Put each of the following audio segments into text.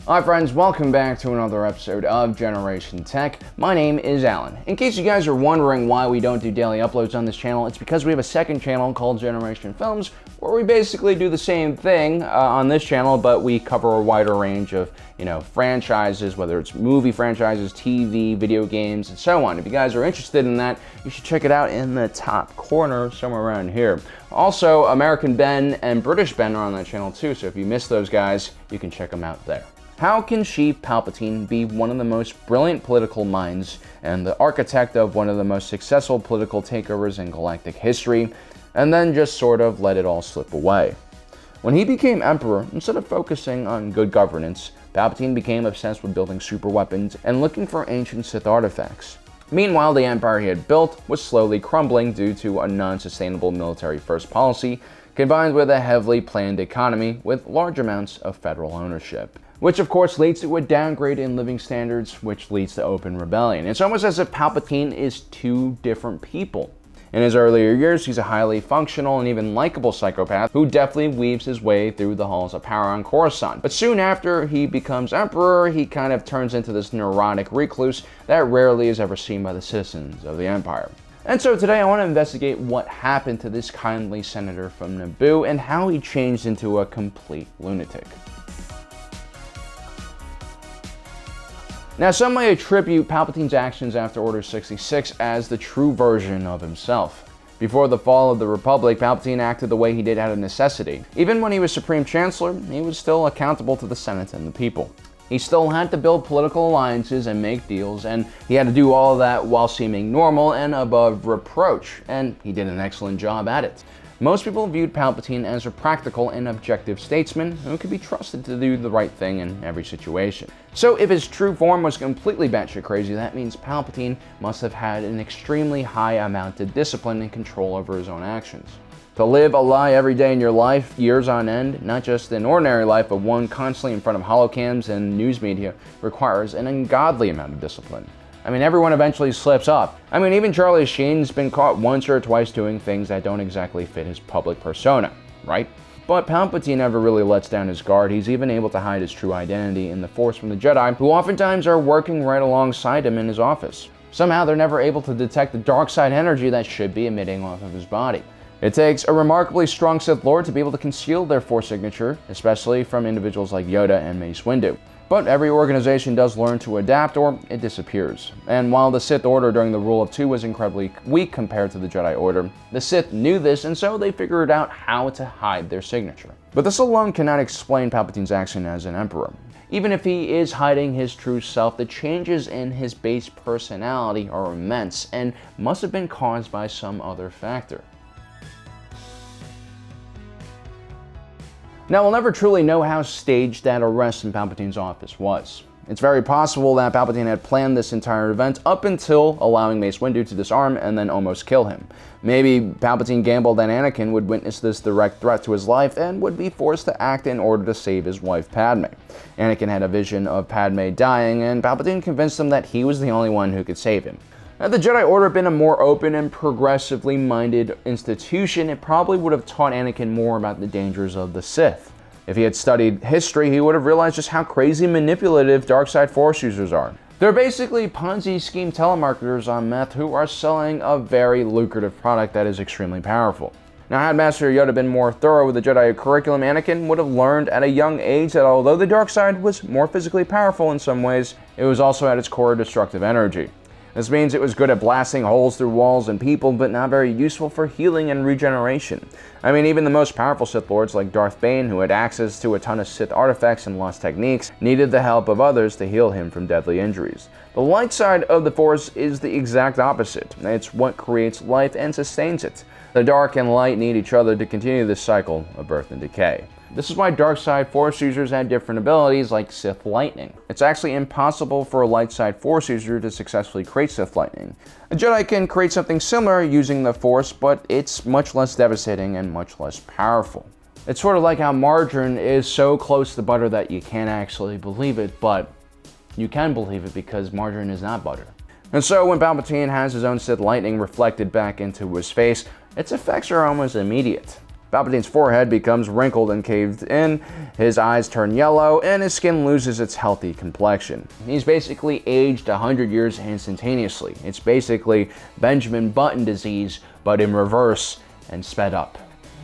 Hi friends, welcome back to another episode of Generation Tech. My name is Alan. In case you guys are wondering why we don't do daily uploads on this channel, it's because we have a second channel called Generation Films, where we basically do the same thing on this channel, but we cover a wider range of, franchises, whether it's movie franchises, TV, video games, and so on. If you guys are interested in that, you should check it out in the top corner, somewhere around here. Also, American Ben and British Ben are on that channel too, so if you missed those guys, you can check them out there. How can Chief Palpatine be one of the most brilliant political minds and the architect of one of the most successful political takeovers in galactic history, and then just sort of let it all slip away? When he became Emperor, instead of focusing on good governance, Palpatine became obsessed with building super weapons and looking for ancient Sith artifacts. Meanwhile, the empire he had built was slowly crumbling due to a non-sustainable military-first policy, combined with a heavily planned economy with large amounts of federal ownership. Which of course leads to a downgrade in living standards, which leads to open rebellion. It's almost as if Palpatine is two different people. In his earlier years, he's a highly functional and even likable psychopath who deftly weaves his way through the halls of power on Coruscant. But soon after he becomes Emperor, he kind of turns into this neurotic recluse that rarely is ever seen by the citizens of the Empire. And so today I want to investigate what happened to this kindly senator from Naboo and how he changed into a complete lunatic. Now, some may attribute Palpatine's actions after Order 66 as the true version of himself. Before the fall of the Republic, Palpatine acted the way he did out of necessity. Even when he was Supreme Chancellor, he was still accountable to the Senate and the people. He still had to build political alliances and make deals, and he had to do all of that while seeming normal and above reproach, and he did an excellent job at it. Most people viewed Palpatine as a practical and objective statesman who could be trusted to do the right thing in every situation. So if his true form was completely batshit crazy, that means Palpatine must have had an extremely high amount of discipline and control over his own actions. To live a lie every day in your life, years on end, not just an ordinary life, but one constantly in front of holocams and news media, requires an ungodly amount of discipline. Everyone eventually slips up. Even Charlie Sheen's been caught once or twice doing things that don't exactly fit his public persona, right? But Palpatine never really lets down his guard. He's even able to hide his true identity in the Force from the Jedi, who oftentimes are working right alongside him in his office. Somehow they're never able to detect the dark side energy that should be emitting off of his body. It takes a remarkably strong Sith Lord to be able to conceal their Force signature, especially from individuals like Yoda and Mace Windu. But every organization does learn to adapt or it disappears. And while the Sith Order during the Rule of Two was incredibly weak compared to the Jedi Order, the Sith knew this and so they figured out how to hide their signature. But this alone cannot explain Palpatine's action as an Emperor. Even if he is hiding his true self, the changes in his base personality are immense and must have been caused by some other factor. Now, we'll never truly know how staged that arrest in Palpatine's office was. It's very possible that Palpatine had planned this entire event up until allowing Mace Windu to disarm and then almost kill him. Maybe Palpatine gambled that Anakin would witness this direct threat to his life and would be forced to act in order to save his wife Padme. Anakin had a vision of Padme dying, and Palpatine convinced him that he was the only one who could save him. Had the Jedi Order been a more open and progressively minded institution, it probably would have taught Anakin more about the dangers of the Sith. If he had studied history, he would have realized just how crazy manipulative dark side Force users are. They're basically Ponzi scheme telemarketers on meth who are selling a very lucrative product that is extremely powerful. Now, had Master Yoda been more thorough with the Jedi curriculum, Anakin would have learned at a young age that although the dark side was more physically powerful in some ways, it was also at its core destructive energy. This means it was good at blasting holes through walls and people, but not very useful for healing and regeneration. Even the most powerful Sith Lords like Darth Bane, who had access to a ton of Sith artifacts and lost techniques, needed the help of others to heal him from deadly injuries. The light side of the Force is the exact opposite. It's what creates life and sustains it. The dark and light need each other to continue this cycle of birth and decay. This is why dark side Force users have different abilities like Sith Lightning. It's actually impossible for a light side Force user to successfully create Sith Lightning. A Jedi can create something similar using the Force, but it's much less devastating and much less powerful. It's sort of like how margarine is so close to butter that you can't actually believe it, but you can believe it because margarine is not butter. And so when Palpatine has his own Sith Lightning reflected back into his face, its effects are almost immediate. Palpatine's forehead becomes wrinkled and caved in, his eyes turn yellow, and his skin loses its healthy complexion. He's basically aged 100 years instantaneously. It's basically Benjamin Button disease, but in reverse and sped up.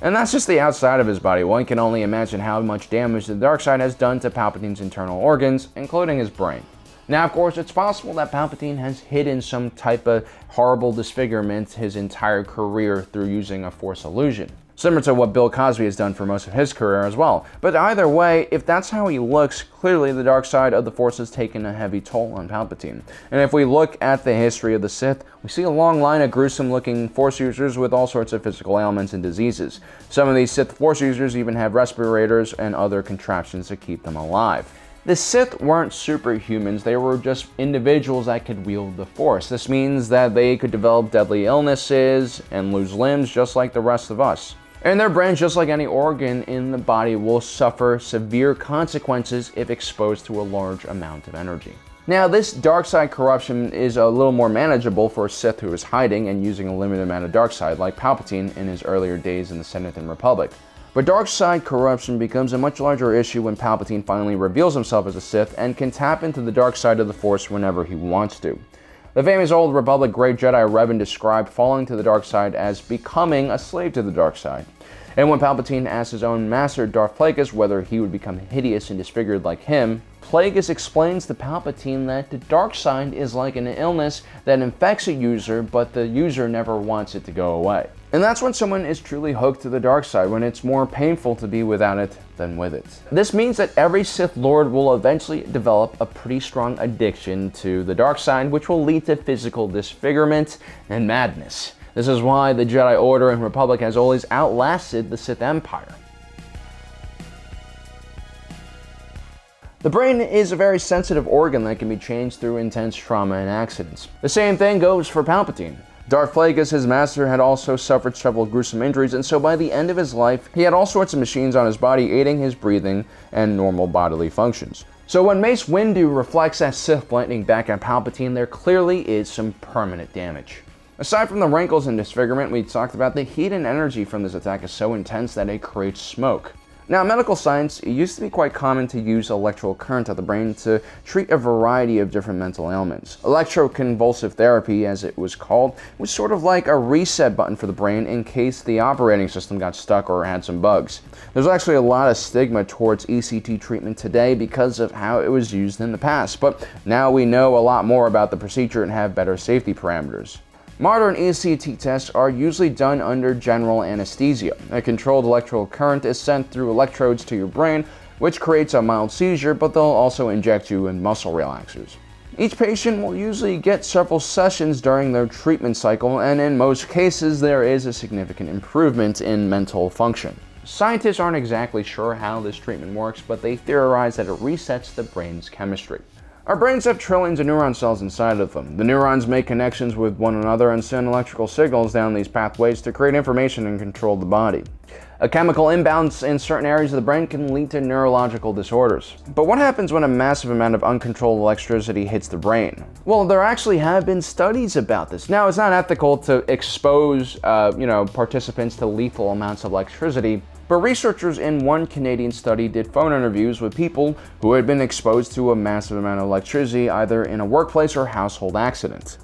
And that's just the outside of his body. One can only imagine how much damage the dark side has done to Palpatine's internal organs, including his brain. Now, of course, it's possible that Palpatine has hidden some type of horrible disfigurement his entire career through using a Force illusion, similar to what Bill Cosby has done for most of his career as well. But either way, if that's how he looks, clearly the dark side of the Force has taken a heavy toll on Palpatine. And if we look at the history of the Sith, we see a long line of gruesome-looking Force users with all sorts of physical ailments and diseases. Some of these Sith Force users even have respirators and other contraptions to keep them alive. The Sith weren't superhumans, they were just individuals that could wield the Force. This means that they could develop deadly illnesses and lose limbs just like the rest of us. And their brains, just like any organ in the body, will suffer severe consequences if exposed to a large amount of energy. Now, this dark side corruption is a little more manageable for a Sith who is hiding and using a limited amount of dark side, like Palpatine in his earlier days in the Senate and Republic. But dark side corruption becomes a much larger issue when Palpatine finally reveals himself as a Sith and can tap into the dark side of the Force whenever he wants to. The famous Old Republic great Jedi Revan described falling to the dark side as becoming a slave to the dark side. And when Palpatine asked his own master Darth Plagueis whether he would become hideous and disfigured like him, Plagueis explains to Palpatine that the dark side is like an illness that infects a user, but the user never wants it to go away. And that's when someone is truly hooked to the dark side, when it's more painful to be without it than with it. This means that every Sith Lord will eventually develop a pretty strong addiction to the dark side, which will lead to physical disfigurement and madness. This is why the Jedi Order and Republic has always outlasted the Sith Empire. The brain is a very sensitive organ that can be changed through intense trauma and accidents. The same thing goes for Palpatine. Darth Plagueis, his master, had also suffered several gruesome injuries, and so by the end of his life, he had all sorts of machines on his body aiding his breathing and normal bodily functions. So when Mace Windu reflects that Sith lightning back at Palpatine, there clearly is some permanent damage. Aside from the wrinkles and disfigurement we talked about, the heat and energy from this attack is so intense that it creates smoke. Now, in medical science, it used to be quite common to use electrical current of the brain to treat a variety of different mental ailments. Electroconvulsive therapy, as it was called, was sort of like a reset button for the brain in case the operating system got stuck or had some bugs. There's actually a lot of stigma towards ECT treatment today because of how it was used in the past, but now we know a lot more about the procedure and have better safety parameters. Modern ECT tests are usually done under general anesthesia. A controlled electrical current is sent through electrodes to your brain, which creates a mild seizure, but they'll also inject you in muscle relaxers. Each patient will usually get several sessions during their treatment cycle, and in most cases there is a significant improvement in mental function. Scientists aren't exactly sure how this treatment works, but they theorize that it resets the brain's chemistry. Our brains have trillions of neuron cells inside of them. The neurons make connections with one another and send electrical signals down these pathways to create information and control the body. A chemical imbalance in certain areas of the brain can lead to neurological disorders. But what happens when a massive amount of uncontrolled electricity hits the brain? Well, there actually have been studies about this. Now, it's not ethical to expose participants to lethal amounts of electricity, but researchers in one Canadian study did phone interviews with people who had been exposed to a massive amount of electricity either in a workplace or household accident.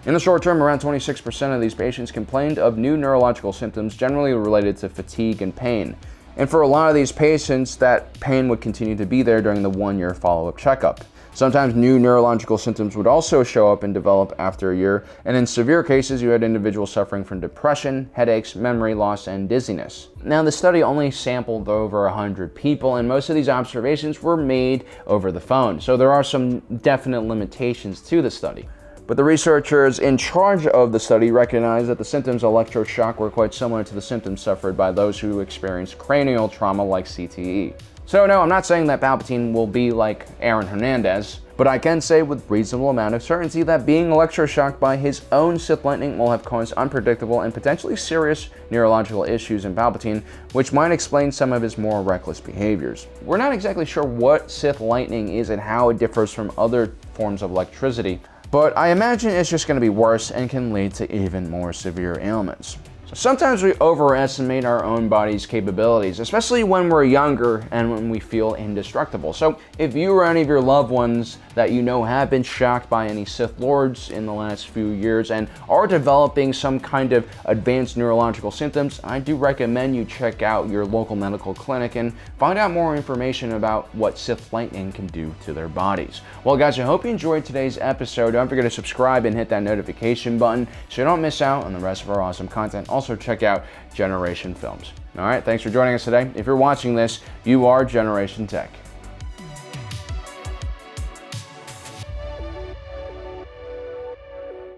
In the short term, around 26% of these patients complained of new neurological symptoms generally related to fatigue and pain. And for a lot of these patients, that pain would continue to be there during the 1-year follow-up checkup. Sometimes new neurological symptoms would also show up and develop after a year, and in severe cases you had individuals suffering from depression, headaches, memory loss, and dizziness. Now, the study only sampled over 100 people, and most of these observations were made over the phone, so there are some definite limitations to the study. But the researchers in charge of the study recognized that the symptoms of electroshock were quite similar to the symptoms suffered by those who experienced cranial trauma like CTE. So no, I'm not saying that Palpatine will be like Aaron Hernandez, but I can say with reasonable amount of certainty that being electroshocked by his own Sith lightning will have caused unpredictable and potentially serious neurological issues in Palpatine, which might explain some of his more reckless behaviors. We're not exactly sure what Sith lightning is and how it differs from other forms of electricity, but I imagine it's just going to be worse and can lead to even more severe ailments. Sometimes we overestimate our own body's capabilities, especially when we're younger and when we feel indestructible. So if you or any of your loved ones that you know have been shocked by any Sith Lords in the last few years and are developing some kind of advanced neurological symptoms, I do recommend you check out your local medical clinic and find out more information about what Sith lightning can do to their bodies. Well guys, I hope you enjoyed today's episode. Don't forget to subscribe and hit that notification button so you don't miss out on the rest of our awesome content. Also check out Generation Films. Alright, thanks for joining us today. If you're watching this, you are Generation Tech.